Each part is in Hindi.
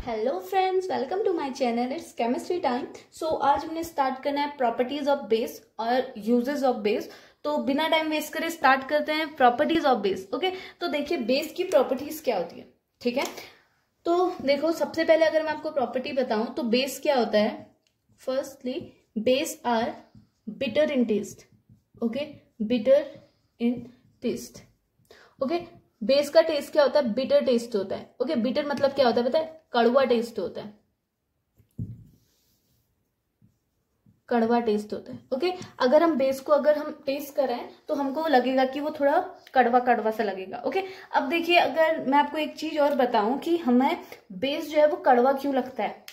Hello friends, welcome to my channel. It's chemistry time. So आज हमने स्टार्ट करना है प्रॉपर्टीज ऑफ बेस और यूजेस ऑफ बेस। तो बिना टाइम वेस्ट करे स्टार्ट करते हैं प्रॉपर्टीज ऑफ बेस। ओके, तो देखिए बेस की प्रॉपर्टीज क्या होती है। ठीक है, तो देखो सबसे पहले अगर मैं आपको प्रॉपर्टी बताऊं तो बेस क्या होता है। Firstly base are bitter in taste. Okay, bitter in taste. Okay, base का टेस्ट क्या होता है? बिटर टेस्ट होता है। ओके, बिटर मतलब क्या होता है पता है? कड़वा टेस्ट होता है। कड़वा टेस्ट होता है। ओके, अगर हम बेस को अगर हम टेस्ट करें तो हमको लगेगा कि वो थोड़ा कड़वा कड़वा सा लगेगा। ओके, अब देखिए अगर मैं आपको एक चीज और बताऊं कि हमें बेस जो है वो कड़वा क्यों लगता है।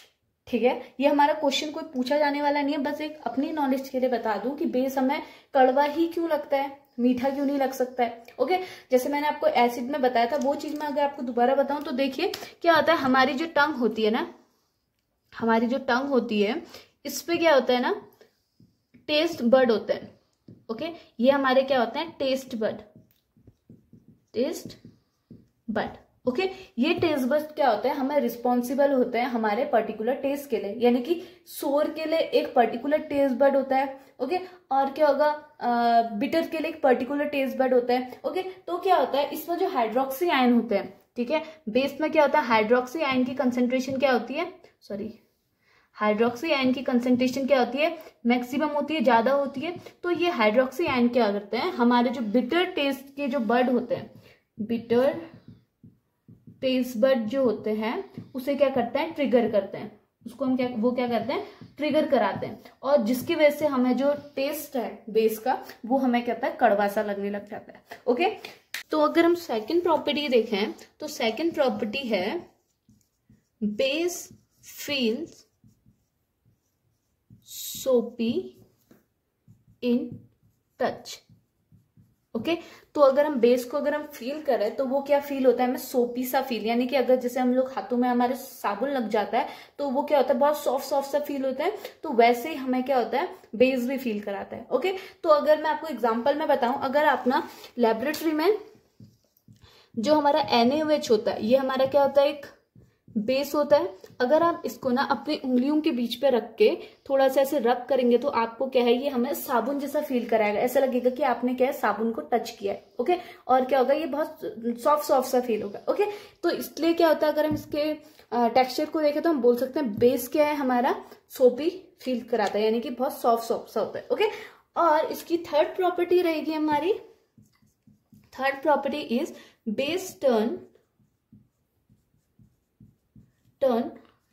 ठीक है, ये हमारा क्वेश्चन कोई पूछा जाने वाला नहीं है, बस एक अपनी नॉलेज के लिए बता दूं कि बेस हमें कड़वा ही क्यों लगता है, मीठा क्यों नहीं लग सकता है। ओके, जैसे मैंने आपको एसिड में बताया था वो चीज मैं अगर आपको दोबारा बताऊं तो देखिए क्या होता है। हमारी जो टंग होती है ना, हमारी जो टंग होती है इस पे क्या होता है ना, टेस्ट बर्ड होता है। ओके, ये हमारे क्या होते हैं? Taste bud. Taste bud. Okay, ये टेस्ट बर्ड क्या होता है? हमें रिस्पॉन्सिबल होते हैं हमारे पर्टिकुलर टेस्ट के लिए, यानी कि सोर के लिए एक पर्टिकुलर टेस्ट बर्ड होता है। ओके, और क्या होगा? बिटर के लिए एक पर्टिकुलर टेस्ट बर्ड होता है। ओके, तो क्या होता है इसमें जो हाइड्रोक्सी आयन होते हैं, ठीक है, बेस में क्या होता है? हाइड्रोक्सी आयन की कंसेंट्रेशन क्या होती है? हाइड्रोक्सी आयन की कंसेंट्रेशन क्या होती है? मैक्सिमम होती है, ज्यादा होती है। तो ये हाइड्रोक्सी आयन क्या करते हैं? हमारे जो बिटर टेस्ट के जो बर्ड होते हैं, बिटर टेस्ट बर्ड जो होते हैं उसे क्या करते हैं? ट्रिगर करते हैं। उसको हम क्या करते हैं? ट्रिगर कराते हैं, और जिसकी वजह से हमें जो टेस्ट है बेस का वो हमें कहता है कड़वा सा लगने लग जाता है। ओके, तो अगर हम सेकंड प्रॉपर्टी देखें तो सेकंड प्रॉपर्टी है बेस फील्स सोपी इन टच। ओके, तो अगर हम बेस को अगर हम फील करें तो वो क्या फील होता है? हमें सोपी सा फील, यानी कि अगर जैसे हम लोग हाथों में हमारे साबुन लग जाता है तो वो क्या होता है? बहुत सॉफ्ट सॉफ्ट सा फील होता है। तो वैसे ही हमें क्या होता है? बेस भी फील कराता है। ओके, तो अगर मैं आपको एग्जांपल में बताऊं, अगर आप ना लेबोरेटरी में जो हमारा NaOH होता है, ये हमारा क्या होता है? एक बेस होता है। अगर आप इसको ना अपनी उंगलियों के बीच पे रख के थोड़ा सा ऐसे रब करेंगे तो आपको क्या है? ये हमें साबुन जैसा फील कराएगा। ऐसा लगेगा कि आपने क्या है? साबुन को टच किया है। ओके, और क्या होगा? ये बहुत सॉफ्ट सॉफ्ट सा फील होगा। ओके, तो इसलिए क्या होता है, अगर हम इसके टेक्सचर को देखें तो हम बोल सकते हैं बेस क्या है? हमारा सोपी फील कराता है, यानी कि बहुत सॉफ्ट सॉफ्ट सा होता है। ओके, और इसकी थर्ड प्रॉपर्टी रहेगी हमारी, third property is base turn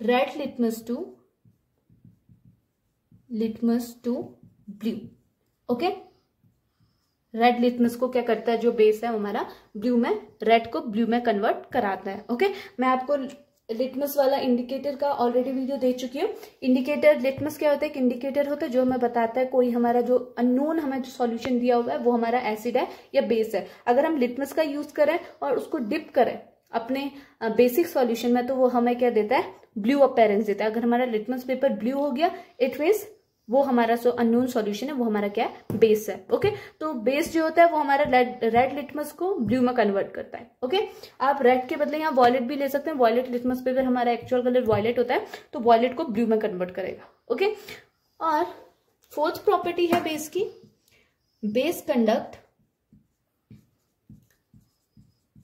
red litmus to blue. Okay, red litmus को क्या करता है? जो बेस है हमारा ब्लू में, रेड को ब्लू में कन्वर्ट कराता है। ओके, मैं आपको लिटमस वाला इंडिकेटर का ऑलरेडी वीडियो दे चुकी हूँ। इंडिकेटर, लिटमस क्या होता है? एक इंडिकेटर होता है जो हमें बताता है कोई हमारा जो अननोन हमें जो सॉल्यूशन दिया हुआ है वो हमारा एसिड है या बेस है। अगर हम लिटमस का यूज करें और उसको डिप करें अपने बेसिक सॉल्यूशन में तो वो हमें क्या देता है? ब्लू अपीयरेंस देता है। अगर हमारा लिटमस पेपर ब्लू हो गया इट मीन्स वो हमारा जो अननोन सॉल्यूशन है वो हमारा क्या है? बेस है। ओके, तो बेस जो होता है वो हमारा रेड लिटमस को ब्लू में कन्वर्ट करता है। ओके, आप रेड के बदले यहाँ वॉयलेट भी ले सकते हैं। वॉयलेट लिटमस पेपर हमारा एक्चुअल कलर वॉयलेट होता है तो वॉयलेट को ब्लू में कन्वर्ट करेगा। ओके, और फोर्थ प्रॉपर्टी है बेस की, बेस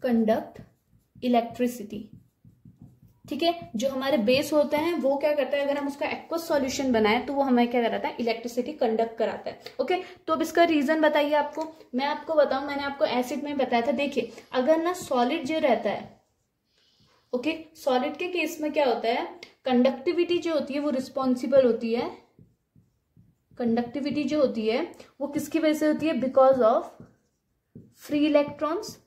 कंडक्ट इलेक्ट्रिसिटी। ठीक है, जो हमारे बेस होते हैं वो क्या करता है? अगर हम उसका एक्वस सॉल्यूशन बनाए तो वो हमें क्या कराता है? इलेक्ट्रिसिटी कंडक्ट कराता है। ओके, तो अब इसका रीजन बताइए आपको। मैं आपको बताऊं, मैंने आपको एसिड में बताया था। देखिए अगर ना सॉलिड जो रहता है, ओके, सॉलिड के केस में क्या होता है? कंडक्टिविटी जो होती है वो रिस्पॉन्सिबल होती है। कंडक्टिविटी जो होती है वो किसकी वजह से होती है? Because of free electrons.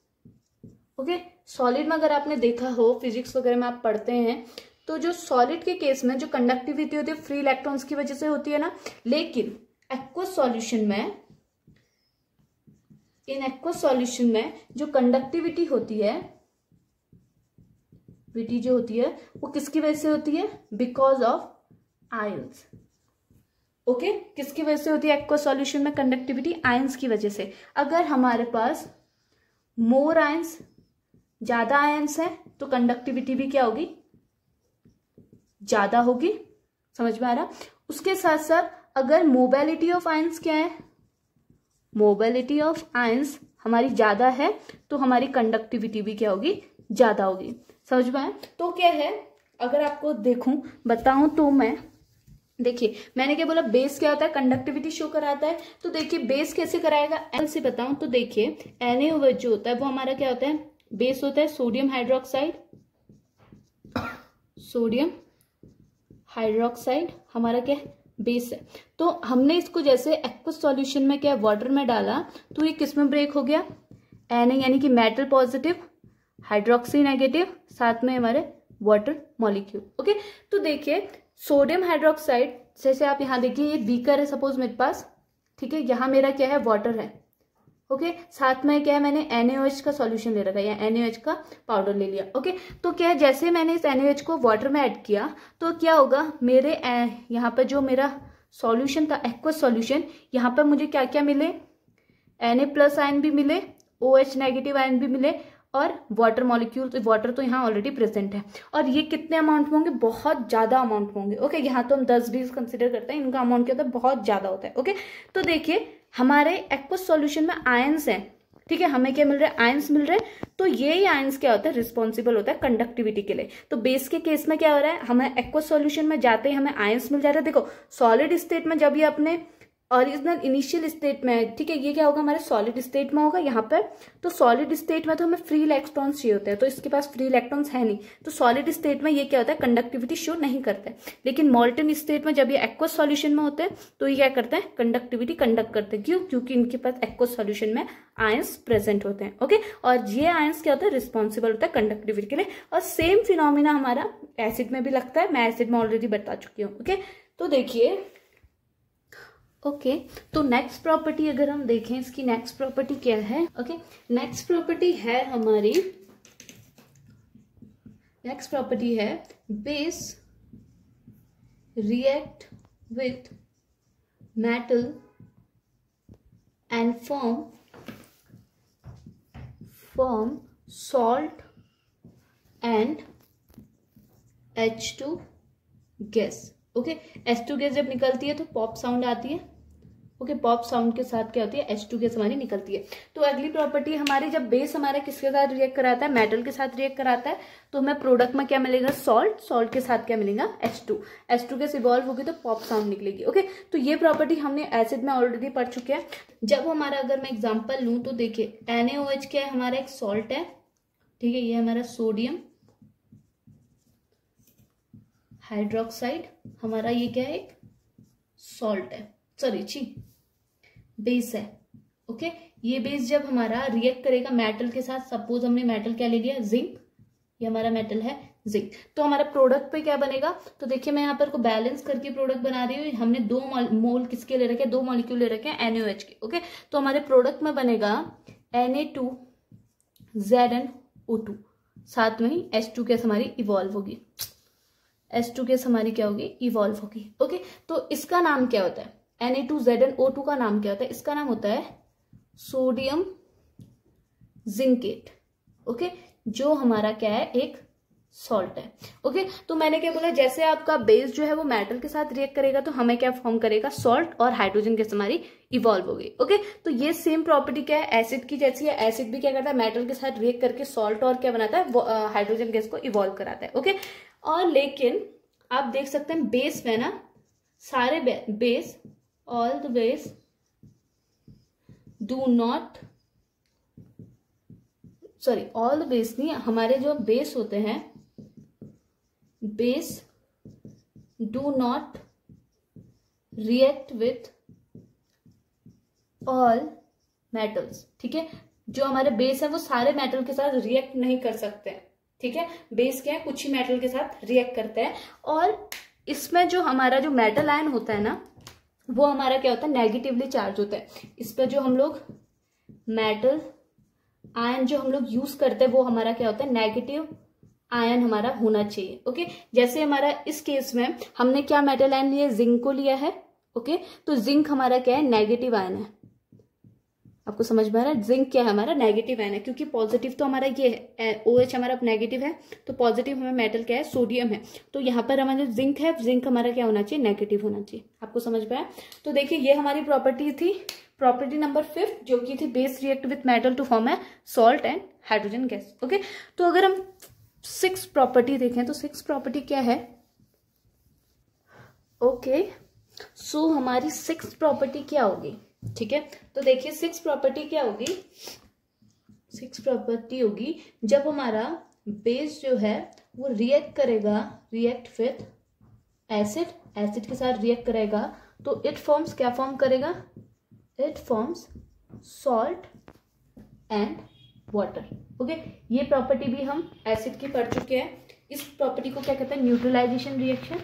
Okay, solid में अगर आपने देखा हो, फिजिक्स वगैरह में आप पढ़ते हैं तो जो सॉलिड के केस में जो कंडक्टिविटी होती है फ्री इलेक्ट्रॉन्स की वजह से होती है ना। लेकिन एक्वस सॉल्यूशन में, इन एक्वस सॉल्यूशन में जो कंडक्टिविटी होती है, जो होती है वो किसकी वजह से होती है? Because of ions. ओके, किसकी वजह से होती है एक्वस सॉल्यूशन में कंडक्टिविटी? आयंस की वजह से। अगर हमारे पास मोर आयंस, ज्यादा आयंस है तो कंडक्टिविटी भी क्या होगी? ज्यादा होगी, समझ में आ रहा। उसके साथ साथ अगर मोबिलिटी ऑफ आयंस क्या है, मोबिलिटी ऑफ आयंस हमारी ज्यादा है तो हमारी कंडक्टिविटी भी क्या होगी, ज्यादा होगी, समझ में आया। तो क्या है, अगर आपको देखूं बताऊं तो मैं, देखिए मैंने क्या बोला, बेस क्या होता है, कंडक्टिविटी शो कराता है। तो देखिए बेस कैसे कराएगा, एल से बताऊं तो देखिए NaOH जो होता है वो हमारा क्या होता है, बेस होता है सोडियम हाइड्रोक्साइड, सोडियम हाइड्रोक्साइड हमारा क्या है, बेस है। तो हमने इसको जैसे एक्वस सॉल्यूशन में क्या वाटर में डाला तो ये किस में ब्रेक हो गया, Na यानी कि मेटल पॉजिटिव, हाइड्रोक्सी नेगेटिव, साथ में हमारे वाटर मॉलिक्यूल। ओके, तो देखिए सोडियम हाइड्रोक्साइड, जैसे आप यहाँ देखिए ये बीकर है सपोज मेरे पास, ठीक है, यहाँ मेरा क्या है, वाटर है। ओके, साथ में क्या है, मैंने NaOH का सॉल्यूशन ले रखा है या NaOH का पाउडर ले लिया। ओके, तो क्या है, जैसे मैंने इस NaOH को वाटर में ऐड किया तो क्या होगा, मेरे यहाँ पर जो मेरा सॉल्यूशन था एक्वस सॉल्यूशन, यहाँ पर मुझे क्या क्या मिले, Na+ आयन भी मिले, OH नेगेटिव आयन भी मिले और वाटर मॉलिक्यूल, तो वाटर तो यहाँ ऑलरेडी प्रेजेंट है। और ये कितने अमाउंट में होंगे, बहुत ज्यादा अमाउंट में होंगे। ओके, यहाँ तो हम 10-20 कंसिडर करते हैं, इनका अमाउंट क्या होता है, बहुत ज्यादा होता है। ओके, तो देखिए हमारे एक्वस सॉल्यूशन में आयंस हैं, ठीक है, हमें क्या मिल रहा है, आयंस मिल रहे हैं। तो ये आयंस क्या होता है, रिस्पॉन्सिबल होता है कंडक्टिविटी के लिए। तो बेस के केस में क्या हो रहा है, हमें एक्वस सॉल्यूशन में जाते ही हमें आयंस मिल जा रहा है। देखो सॉलिड स्टेट में जब ये अपने ओरिजिनल इनिशियल स्टेट में है, ठीक है, ये क्या होगा, हमारे सॉलिड स्टेट में होगा यहाँ पर। तो सॉलिड स्टेट में तो हमें फ्री इलेक्ट्रॉन्स चाहिए होते हैं, तो इसके पास फ्री इलेक्ट्रॉन्स है नहीं, तो सॉलिड स्टेट में ये क्या होता है, कंडक्टिविटी शो नहीं करता है। लेकिन मॉल्टन स्टेट में जब ये एक्वस सॉल्यूशन में होते हैं तो ये क्या करते हैं, कंडक्टिविटी कंडक्ट करते हैं। क्यों, क्योंकि इनके पास एक्वस सॉल्यूशन में आयंस प्रेजेंट होते हैं। ओके, और ये आयंस क्या होता है, रिस्पॉन्सिबल होता है कंडक्टिविटी के लिए। और सेम फिनोमिना हमारा एसिड में भी लगता है, मैं एसिड में ऑलरेडी बता चुकी हूँ। ओके, तो देखिए ओके, तो नेक्स्ट प्रॉपर्टी अगर हम देखें, इसकी नेक्स्ट प्रॉपर्टी क्या है। ओके, नेक्स्ट प्रॉपर्टी है हमारी, नेक्स्ट प्रॉपर्टी है base react with metal and form salt and H2 gas. Okay, H2 gas जब निकलती है तो पॉप साउंड आती है। ओके, पॉप साउंड के साथ क्या होती है, H2 गैस हमारी निकलती है। तो अगली प्रॉपर्टी हमारी, जब बेस हमारा किसके साथ रिएक्ट कराता है, मेटल के साथ रिएक्ट कराता है, तो हमें प्रोडक्ट में क्या मिलेगा, सॉल्ट, सॉल्ट के साथ क्या मिलेगा, H2 गैस इवॉल्व होगी तो पॉप साउंड निकलेगी। ओके, तो ये प्रॉपर्टी हमने एसिड में ऑलरेडी पढ़ चुके हैं। जब हमारा, अगर मैं एग्जाम्पल लूँ तो देखिए NaOH क्या है, हमारा एक सॉल्ट है, ठीक है, ये हमारा सोडियम हाइड्रोक्साइड, हमारा ये क्या है, एक सॉल्ट है, सॉरी बेस है। ओके, ये बेस जब हमारा रिएक्ट करेगा मेटल के साथ, सपोज हमने मेटल क्या ले लिया, जिंक, ये हमारा मेटल है जिंक, तो हमारा प्रोडक्ट पे क्या बनेगा। तो देखिए मैं यहाँ पर को बैलेंस करके प्रोडक्ट बना रही हूँ। हमने 2 मोल किसके ले रखे हैं, 2 मॉलिक्यूल ले रखे हैं NaOH के। ओके, तो हमारे प्रोडक्ट में बनेगा Na2ZnO2, साथ में ही H2 गैस हमारी इवॉल्व होगी, H2 गैस हमारी क्या होगी, इवॉल्व होगी। ओके, तो इसका नाम क्या होता है, Na2ZnO2 का नाम क्या होता है, इसका नाम होता है सोडियम जिंकेट। ओके, जो हमारा क्या है, एक सॉल्ट है। ओके, तो मैंने क्या बोला, जैसे आपका बेस जो है वो मेटल के साथ रिएक्ट करेगा तो हमें क्या फॉर्म करेगा, सॉल्ट, और हाइड्रोजन गैस हमारी इवॉल्व होगी। ओके, तो ये सेम प्रॉपर्टी क्या है, एसिड की जैसी है। एसिड भी क्या करता है, मेटल के साथ रिएक्ट करके सॉल्ट और क्या बनाता है, हाइड्रोजन गैस को इवॉल्व कराता है। ओके, और लेकिन आप देख सकते हैं बेस में ना, सारे base, all the base do not, sorry all the base नहीं, हमारे जो बेस होते हैं, base do not react with all metals. ठीक है, जो हमारे बेस है वो सारे मेटल के साथ रिएक्ट नहीं कर सकते हैं। ठीक है, बेस क्या है, कुछ ही मेटल के साथ रिएक्ट करते हैं। और इसमें जो हमारा जो मेटल आयन होता है ना, वो हमारा क्या होता है, नेगेटिवली चार्ज होता है। इस पर जो हम लोग मेटल आयन जो हम लोग यूज करते हैं वो हमारा क्या होता है, नेगेटिव आयन हमारा होना चाहिए। ओके, जैसे हमारा इस केस में हमने क्या मेटल आयन लिया, जिंक को लिया है। ओके, तो जिंक हमारा क्या है, नेगेटिव आयन है। आपको समझ में आ रहा है? जिंक क्या है हमारा? नेगेटिव आयन है, क्योंकि पॉजिटिव तो हमारा ये है, OH हमारा नेगेटिव है, तो पॉजिटिव हमें मेटल क्या है? सोडियम है। तो यहाँ पर हमारा जिंक है, जिंक हमारा क्या होना चाहिए? नेगेटिव होना चाहिए। आपको समझ में आया? तो देखिए ये हमारी प्रॉपर्टी थी, प्रॉपर्टी नंबर 5, जो की थी base react with metal to form है salt and hydrogen gas. Okay, तो अगर हम 6 प्रॉपर्टी देखें तो 6 प्रॉपर्टी क्या है? ओके, सो हमारी 6 प्रॉपर्टी क्या होगी? ठीक है, तो देखिए 6 प्रॉपर्टी क्या होगी? 6 प्रॉपर्टी होगी जब हमारा बेस जो है वो रिएक्ट करेगा, रिएक्ट विथ एसिड, एसिड के साथ रिएक्ट करेगा, तो इट फॉर्म्स, क्या फॉर्म करेगा? It forms salt and water. Okay, ये प्रॉपर्टी भी हम एसिड की पढ़ चुके हैं। इस प्रॉपर्टी को क्या कहते हैं? Neutralisation reaction.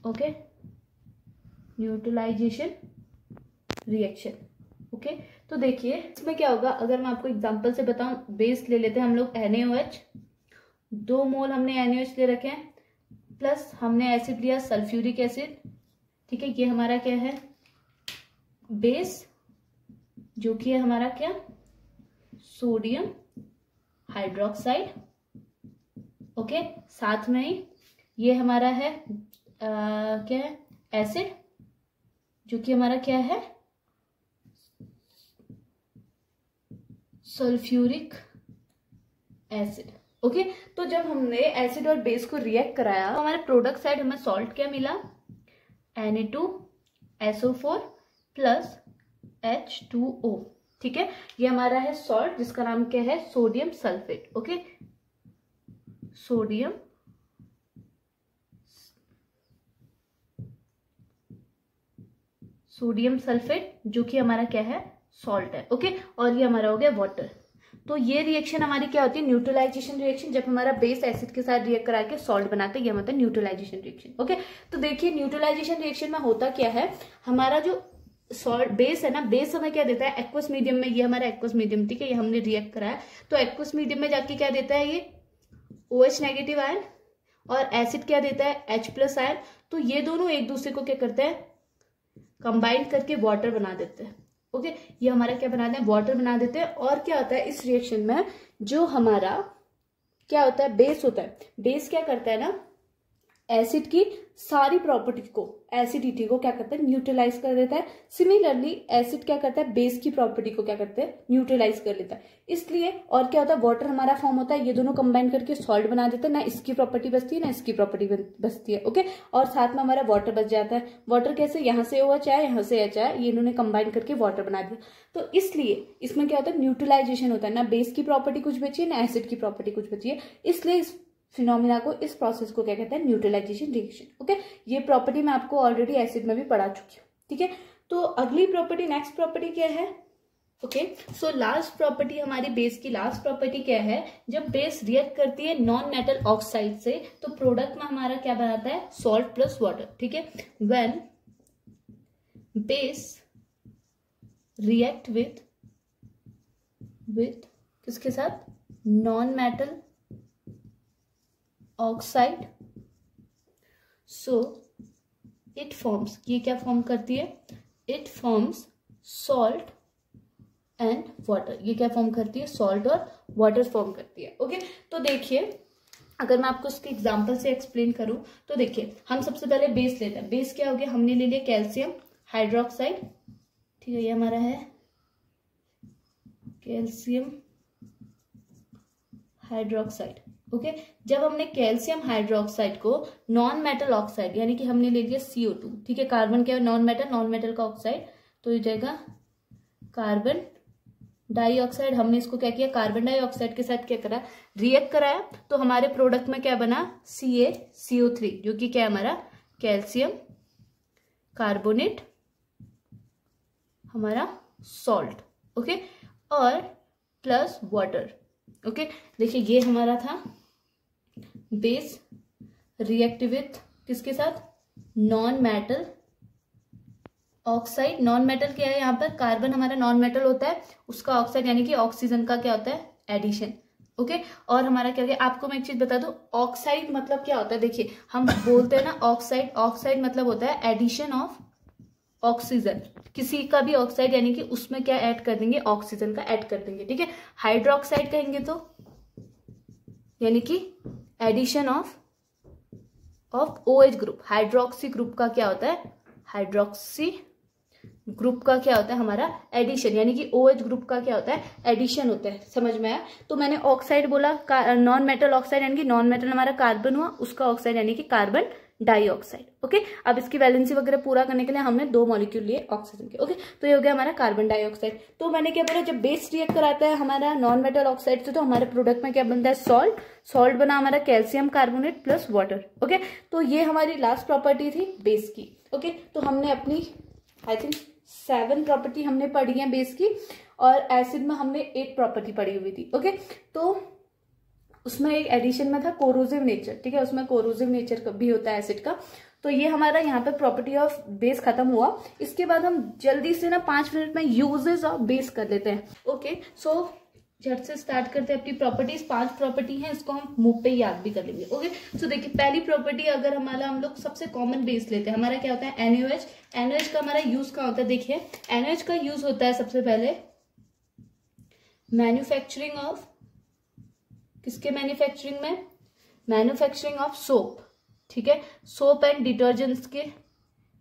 Okay, neutralisation reaction. Okay, तो देखिए इसमें क्या होगा, अगर मैं आपको एग्जांपल से बताऊं, बेस ले लेते हैं हम लोग NaOH, 2 मोल हमने NaOH ले रखे हैं, प्लस हमने एसिड लिया सल्फ्यूरिक एसिड। ठीक है, ये हमारा क्या है? बेस, जो कि है हमारा क्या? Sodium hydroxide. ओके, साथ में ही ये हमारा है क्या है? एसिड, जो कि हमारा क्या है? Sulphuric acid. ओके, तो जब हमने एसिड और बेस को रिएक्ट कराया तो हमारे प्रोडक्ट साइड हमें सॉल्ट क्या मिला? Na2SO4 plus H2O। ठीक है, ये हमारा है सॉल्ट, जिसका नाम क्या है? Sodium sulphate. Okay, sodium sulphate, जो कि हमारा क्या है? सॉल्ट है। ओके, और ये हमारा हो गया वाटर। तो ये रिएक्शन हमारी क्या होती है? न्यूट्रलाइजेशन रिएक्शन, जब हमारा बेस एसिड के साथ रिएक्ट करा के सॉल्ट बनाते हैं, ये मतलब न्यूट्रलाइजेशन रिएक्शन। ओके, तो देखिए न्यूट्रलाइजेशन रिएक्शन में होता क्या है, हमारा जो सॉल्ट बेस है ना, बेस हमें क्या देता है? एक्वस मीडियम में, ये हमारा एक्वस मीडियम, ठीक है, ये हमने रिएक्ट कराया, तो एक्वस मीडियम में जाके क्या देता है? ये OH नेगेटिव आयन, और एसिड क्या देता है? H+ ion. तो ये दोनों एक दूसरे को क्या करते हैं? कंबाइन करके वाटर बना देते हैं। ओके, ये हमारा क्या बनाते हैं? वाटर बना देते हैं। और क्या होता है इस रिएक्शन में? जो हमारा क्या होता है? बेस होता है। बेस क्या करता है ना, एसिड की सारी प्रॉपर्टी को, एसिडिटी को क्या करता है? न्यूट्रलाइज कर देता है। सिमिलरली एसिड क्या करता है? बेस की प्रॉपर्टी को क्या करते हैं? न्यूट्रलाइज कर लेता है। इसलिए और क्या होता है? वाटर हमारा फॉर्म होता है, ये दोनों कंबाइन करके सॉल्ट बना देते हैं। ना इसकी प्रॉपर्टी बचती है ना इसकी प्रॉपर्टी बचती है। ओके, और साथ में हमारा वाटर बच जाता है। वाटर कैसे? यहाँ से OH आया, यहाँ से H आया, ये इन्होंने कंबाइन करके वाटर बना दिया। तो इसलिए इसमें क्या होता है? न्यूट्रलाइजेशन होता है। ना बेस की प्रॉपर्टी कुछ बची है, ना एसिड की प्रॉपर्टी कुछ बची है। इसलिए इस फिनोमिना को, इस प्रोसेस को क्या कहते हैं? Neutralisation reaction. ओके, ये प्रॉपर्टी मैं आपको ऑलरेडी एसिड में भी पढ़ा चुकी हूँ। ठीक है, तो अगली प्रॉपर्टी, नेक्स्ट प्रॉपर्टी क्या है? ओके, सो लास्ट प्रॉपर्टी हमारी बेस की लास्ट प्रॉपर्टी क्या है? जब बेस रिएक्ट करती है नॉन मेटल ऑक्साइड से, तो प्रोडक्ट में हमारा क्या बनाता है? Salt plus water. ठीक है, व्हेन बेस रिएक्ट विथ किसके साथ? Non metal oxide, so it forms, ये क्या फॉर्म करती है? It forms salt and water. ये क्या फॉर्म करती है? सॉल्ट और वाटर फॉर्म करती है। ओके, तो देखिए अगर मैं आपको इसके एग्जांपल से एक्सप्लेन करूं तो देखिए, हम सबसे पहले बेस लेते हैं। बेस क्या हो गया? हमने ले लिया कैल्शियम हाइड्रोक्साइड। ठीक है, ये हमारा है कैल्शियम हाइड्रोक्साइड। ओके, जब हमने कैल्शियम हाइड्रोक्साइड को नॉन मेटल ऑक्साइड, यानी कि हमने ले लिया CO2, ठीक है, कार्बन क्या है? नॉन मेटल का ऑक्साइड, तो ये जाएगा कार्बन डाइऑक्साइड। हमने इसको क्या किया? कार्बन डाइऑक्साइड के साथ क्या करा? रिएक्ट कराया, तो हमारे प्रोडक्ट में क्या बना? CaCO3, जो कि क्या है हमारा? कैल्शियम कार्बोनेट, हमारा सॉल्ट। ओके, और प्लस वाटर। ओके, देखिए ये हमारा था बेस रिएक्ट विथ किसके साथ? Non metal oxide. Non metal क्या है? यहाँ पर कार्बन हमारा नॉन मेटल होता है, उसका ऑक्साइड यानी कि ऑक्सीजन का क्या होता है? एडिशन। ओके, और हमारा क्या गया? आपको मैं एक चीज बता दूं, ऑक्साइड मतलब क्या होता है? देखिए हम बोलते हैं ना ऑक्साइड, ऑक्साइड मतलब होता है एडिशन ऑफ ऑक्सीजन, किसी का भी ऑक्साइड यानी कि उसमें क्या ऐड कर देंगे, ऑक्सीजन का ऐड कर देंगे, ठीक है। हाइड्रोक्साइड कहेंगे तो यानी कि addition of OH group. Hydroxy group का क्या होता है, हाइड्रोक्सी ग्रुप का क्या होता है हमारा एडिशन, यानी कि OH ग्रुप का क्या होता है एडिशन होता है। समझ में आया। तो मैंने ऑक्साइड बोला, नॉन मेटल ऑक्साइड यानी कि नॉन मेटल हमारा कार्बन हुआ, उसका ऑक्साइड यानी कि कार्बन डाइऑक्साइड। ओके, अब इसकी वैलेंसी वगैरह पूरा करने के लिए हमने 2 मॉलिक्यूल लिए ऑक्सीजन के। ओके, तो ये हो गया हमारा कार्बन डाइऑक्साइड। तो मैंने क्या बोला, जब बेस रिएक्ट कराता है हमारा नॉन मेटल ऑक्साइड से तो हमारे प्रोडक्ट में क्या बनता है, सॉल्ट। सॉल्ट बना हमारा calcium carbonate plus water. Okay, तो ये हमारी लास्ट प्रॉपर्टी थी बेस की। ओके, तो हमने अपनी आई थिंक 7 प्रॉपर्टी हमने पढ़ी है बेस की, और एसिड में हमने 8 प्रॉपर्टी पढ़ी हुई थी। ओके, तो उसमें एक एडिशन में था कोरोसिव नेचर, ठीक है, उसमें कोरोसिव नेचर भी होता है एसिड का। तो ये हमारा यहाँ पे प्रॉपर्टी ऑफ बेस खत्म हुआ। इसके बाद हम जल्दी से ना 5 मिनट में यूजेस ऑफ बेस कर लेते हैं। ओके, सो झट से स्टार्ट करते हैं अपनी प्रॉपर्टीज। 5 प्रॉपर्टी हैं, इसको हम मुंह पे याद भी कर लेंगे। ओके, सो देखिए पहली प्रॉपर्टी अगर हमारा हम लोग सबसे कॉमन बेस लेते हैं, हमारा क्या होता है NaOH। NaOH का हमारा यूज कहाँ होता है, देखिए NaOH का यूज होता है सबसे पहले मैन्युफैक्चरिंग ऑफ, किसके मैन्युफैक्चरिंग में, मैन्युफैक्चरिंग ऑफ सोप, ठीक है, सोप एंड डिटर्जेंट्स के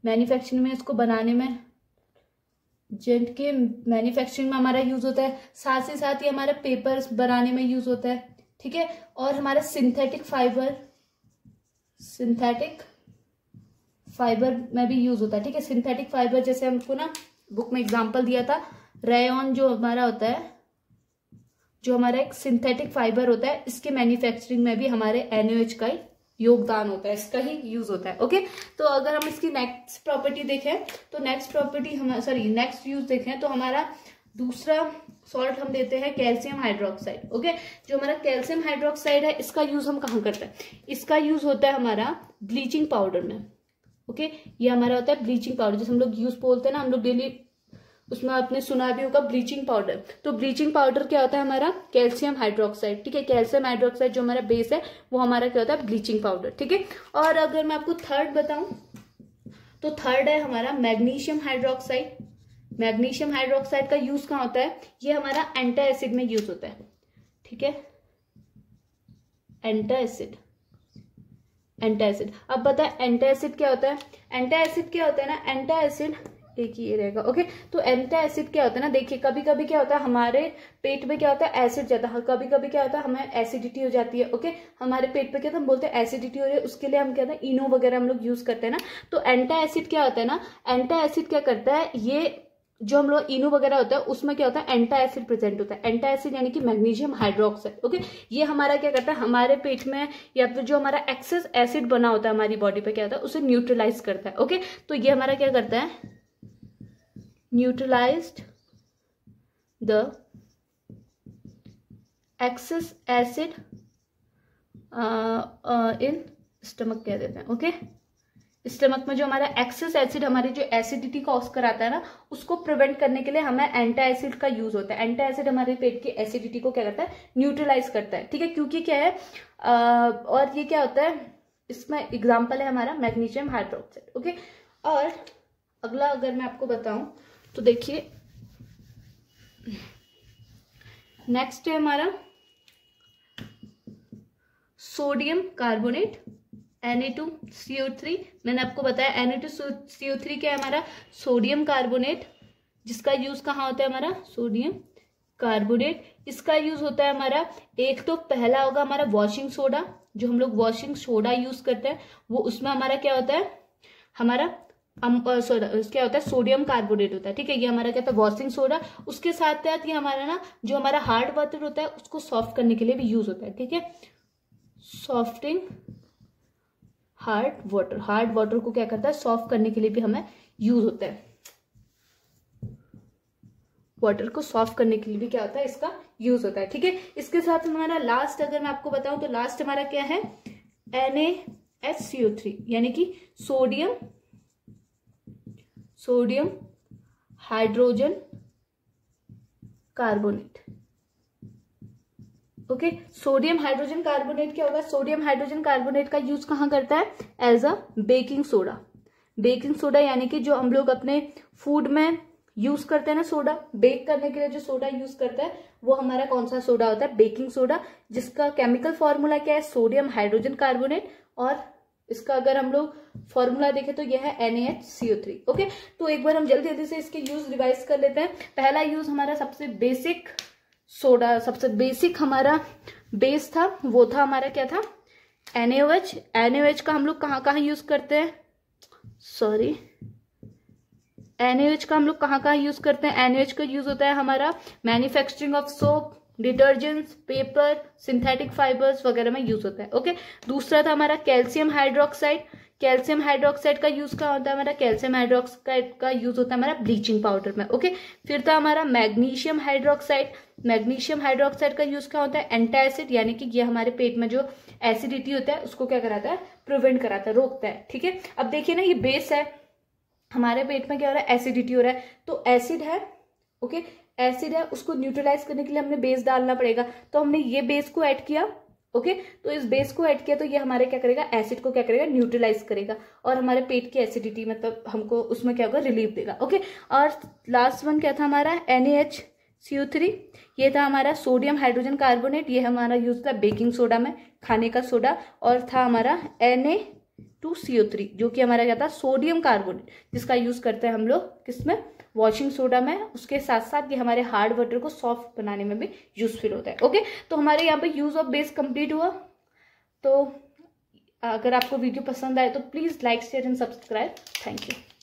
मैन्युफैक्चरिंग में, इसको बनाने में, जेंट के मैन्युफैक्चरिंग में हमारा यूज होता है। साथ ही साथ ये हमारे पेपर्स बनाने में यूज होता है, ठीक है। और हमारा सिंथेटिक फाइबर में भी यूज होता है, ठीक है। सिंथेटिक फाइबर जैसे हमको ना बुक में एग्जांपल दिया था, रेयन जो हमारा होता है, जो हमारा एक सिंथेटिक फाइबर होता है, इसके मैन्युफैक्चरिंग में भी हमारे NaOH का ही योगदान होता है, इसका ही यूज होता है। ओके, तो अगर हम इसकी नेक्स्ट प्रॉपर्टी देखें तो नेक्स्ट यूज देखें तो हमारा दूसरा सॉल्ट हम देते हैं कैल्शियम हाइड्रोक्साइड। ओके, जो हमारा कैल्शियम हाइड्रोक्साइड है इसका यूज हम कहाँ करते हैं, इसका यूज होता है हमारा ब्लीचिंग पाउडर में। ओके, ये हमारा होता है ब्लीचिंग पाउडर, जैसे हम लोग यूज बोलते हैं ना, हम लोग डेली, उसमें आपने सुना भी होगा ब्लीचिंग पाउडर। तो ब्लीचिंग पाउडर क्या होता है हमारा कैल्शियम हाइड्रोक्साइड, ठीक है। कैल्शियम हाइड्रोक्साइड जो हमारा बेस है वो हमारा क्या होता है ब्लीचिंग पाउडर, ठीक है। और अगर मैं आपको थर्ड बताऊं तो थर्ड है हमारा मैग्नीशियम हाइड्रोक्साइड। मैग्नीशियम हाइड्रोक्साइड का यूज कहाँ होता है, ये हमारा एंटासिड में यूज होता है, ठीक है, एंटासिड। अब बता एंटासिड क्या होता है, एंटासिड क्या होता है ना, एंटासिड एक ही ये रहेगा। ओके, तो एंटासिड क्या होता है ना, देखिए कभी कभी क्या होता है हमारे पेट में क्या होता है एसिड जाता है, कभी कभी क्या होता है हमें एसिडिटी हो जाती है। ओके, हमारे पेट पे क्या होता है हम बोलते हैं एसिडिटी हो रही है, उसके लिए हम क्या होता है इनो वगैरह हम लोग यूज करते हैं ना। तो एंटासिड क्या होता है ना, एंटासिड क्या करता है, ये जो हम लोग इनो वगैरह होता है उसमें क्या होता है एंटासिड प्रेजेंट होता है। एंटासिड यानी कि मैग्नीशियम हाइड्रोक्साइड। ओके, ये हमारा क्या करता है हमारे पेट में या फिर जो हमारा एक्सेस एसिड बना होता है हमारी बॉडी पे क्या होता है उसे न्यूट्रलाइज करता है। ओके, तो ये हमारा क्या करता है, neutralised the excess acid in stomach कह देते हैं। ओके, स्टमक में जो हमारा एक्सेस एसिड हमारी जो एसिडिटी कॉज कराता है ना, उसको प्रिवेंट करने के लिए हमें एंटासिड का यूज होता है। एंटासिड हमारे पेट की एसिडिटी को क्या करता है, न्यूट्रलाइज करता है, ठीक है। क्योंकि क्या है और ये क्या होता है, इसमें एग्जांपल है हमारा मैग्नीशियम हाइड्रोक्साइड। ओके, और अगला अगर मैं आपको बताऊं तो देखिए नेक्स्ट है हमारा सोडियम कार्बोनेट Na2CO3। मैंने आपको बताया Na2CO3 क्या है हमारा सोडियम कार्बोनेट, जिसका यूज कहाँ होता है हमारा सोडियम कार्बोनेट। इसका यूज होता है हमारा, एक तो पहला होगा हमारा वॉशिंग सोडा, जो हम लोग वॉशिंग सोडा यूज करते हैं वो, उसमें हमारा क्या होता है हमारा क्या होता है सोडियम कार्बोनेट होता है, ठीक है। ये हमारा क्या होता है वॉशिंग सोडा। उसके साथ साथ ये हमारा ना जो हमारा हार्ड वाटर होता है उसको सॉफ्ट करने के लिए भी यूज होता है, ठीक है। सॉफ्टिंग हार्ड वाटर को क्या करता है सॉफ्ट करने के लिए भी हमें यूज होता है, वाटर को सॉफ्ट करने के लिए भी क्या होता है इसका यूज होता है, ठीक है। इसके साथ हमारा लास्ट अगर मैं आपको बताऊं तो लास्ट हमारा क्या है NaHCO3 यानी कि sodium hydrogen carbonate. Okay, sodium hydrogen carbonate क्या होगा, सोडियम हाइड्रोजन कार्बोनेट का यूज कहाँ करता है as a baking soda. Baking soda यानी कि जो हम लोग अपने फूड में यूज करते हैं ना, सोडा बेक करने के लिए जो सोडा यूज करते हैं वो हमारा कौन सा सोडा होता है, बेकिंग सोडा, जिसका केमिकल फॉर्मूला क्या है, सोडियम हाइड्रोजन कार्बोनेट, और इसका अगर हम लोग फॉर्मूला देखें तो यह है NaHCO3। ओके, तो एक बार हम जल्दी जल्दी से इसके यूज रिवाइज कर लेते हैं। पहला यूज हमारा सबसे बेसिक सोडा, सबसे बेसिक हमारा बेस था, वो था हमारा क्या था, NaOH। NaOH का हम लोग कहाँ कहाँ यूज करते हैं, सॉरी, NaOH का हम लोग कहाँ कहाँ यूज करते हैं, NaOH का यूज होता है हमारा manufacturing of soap, detergents, paper, synthetic fibres वगैरह में यूज होता है। ओके, दूसरा था हमारा कैल्शियम हाइड्रोक्साइड। कैल्शियम हाइड्रोक्साइड का यूज क्या होता है हमारा, कैल्शियम हाइड्रोक्साइड का यूज होता है हमारा ब्लीचिंग पाउडर में। ओके, फिर था हमारा मैग्नीशियम हाइड्रोक्साइड। मैग्नीशियम हाइड्रोक्साइड का यूज क्या होता है, एंटासिड, यानी कि ये हमारे पेट में जो एसिडिटी होता है उसको क्या कराता है, प्रिवेंट कराता है, रोकता है। ठीक है, अब देखिए ना, ये बेस है, हमारे पेट में क्या हो रहा है, एसिडिटी हो रहा है, तो एसिड है, ओके, एसिड है, उसको न्यूट्रलाइज करने के लिए हमने बेस डालना पड़ेगा, तो हमने ये बेस को ऐड किया। ओके, तो इस बेस को ऐड किया तो ये हमारे क्या करेगा, एसिड को क्या करेगा, न्यूट्रलाइज करेगा, और हमारे पेट की एसिडिटी मतलब हमको उसमें क्या होगा, रिलीफ देगा। ओके, और लास्ट वन क्या था हमारा, NaHCO3, ये था हमारा सोडियम हाइड्रोजन कार्बोनेट, ये हमारा यूज था बेकिंग सोडा में, खाने का सोडा, और था हमारा Na2CO3 जो कि हमारा क्या था, सोडियम कार्बोनेट, जिसका यूज करते हैं हम लोग किसमें, वॉशिंग सोडा में। उसके साथ साथ ये हमारे हार्ड वाटर को सॉफ्ट बनाने में भी यूजफुल होता है। ओके, तो हमारे यहाँ पे यूज ऑफ बेस कंप्लीट हुआ। तो अगर आपको वीडियो पसंद आए तो please like, share and subscribe. Thank you.